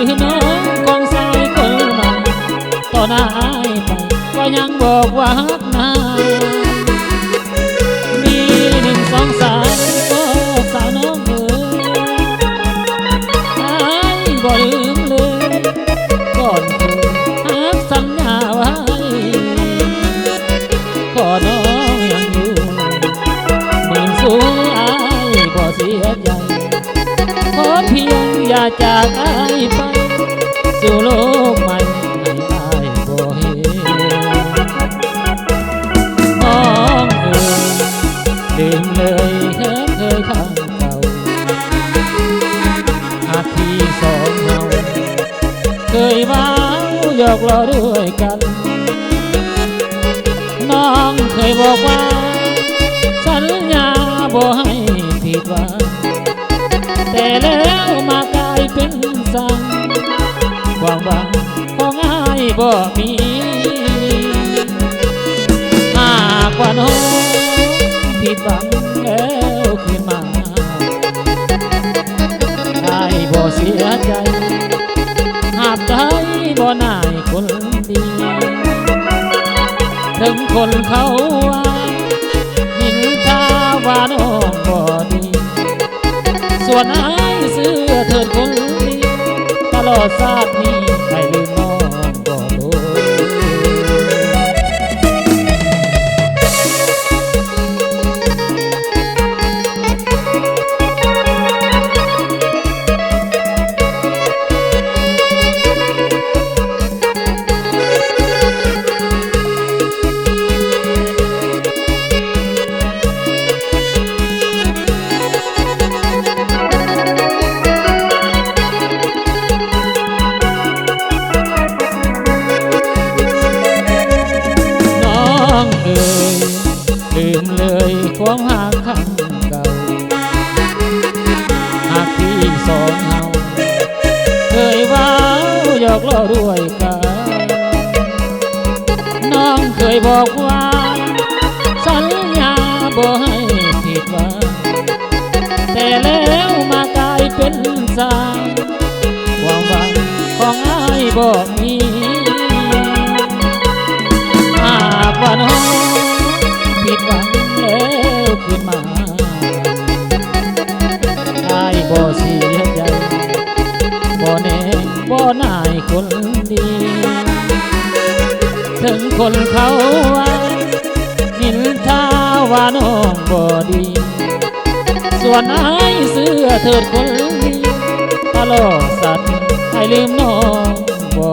รือน้องของสายคนใหม่ต่อหน้าอายไปก็ยังบอกว่าฮักนามีหนึ่งสองสามก็สาวน้องเอ๋ยอายบ่ลืมเลยก่อนเคยฮักสัญญาไว้ขอน้องยังอยู่หมื่นสูงอายบ่เสียใจขอเพียงอย่าจากอายไปสู่โลกใหม่ให้อายบ่เห็นน้องเอ๋ยลืมเลยเคยข้างเก่าอาทีสองเฮาเคยว้าวหยอกล้อด้วยกันน้องเคยบอกว่าสัญญาบ่ให้ผิดหวังแต่แล้วมากลายเป็นสั่งความหวังของอ้ายบ่มีหากว่าน้องผิดหวังแล้วคืนมาอ้ายบ่เสียใจหากใจบ่นายคนดีถึงคนเขาว่านินทาว่าน้องบ่ดีส่วนอ้ายเสื้อเถิดคนดีตลอดชาตินี้ให้ลืมน้องบ่ลงลืมเลยความหากครั้งเก่าหากที่สองเฮาเคยว้าวหยอกล้อด้วยกันน้องเคยบอกว่าสัญญาบ่ให้ผิดหวังแต่แล้วมากลายเป็นสายความหวังของอ้ายบ่มีหากว่าน้องผิดหวังแล้วคืนมาอายบ่เสียใจบ่แน่บ่นายคนดีถึงคนเขาว่านินทาว่าน้องบ่ดีส่วนอายเสื้อเถิดคนดีตลอดสัตว์ให้ลืมน้องบ่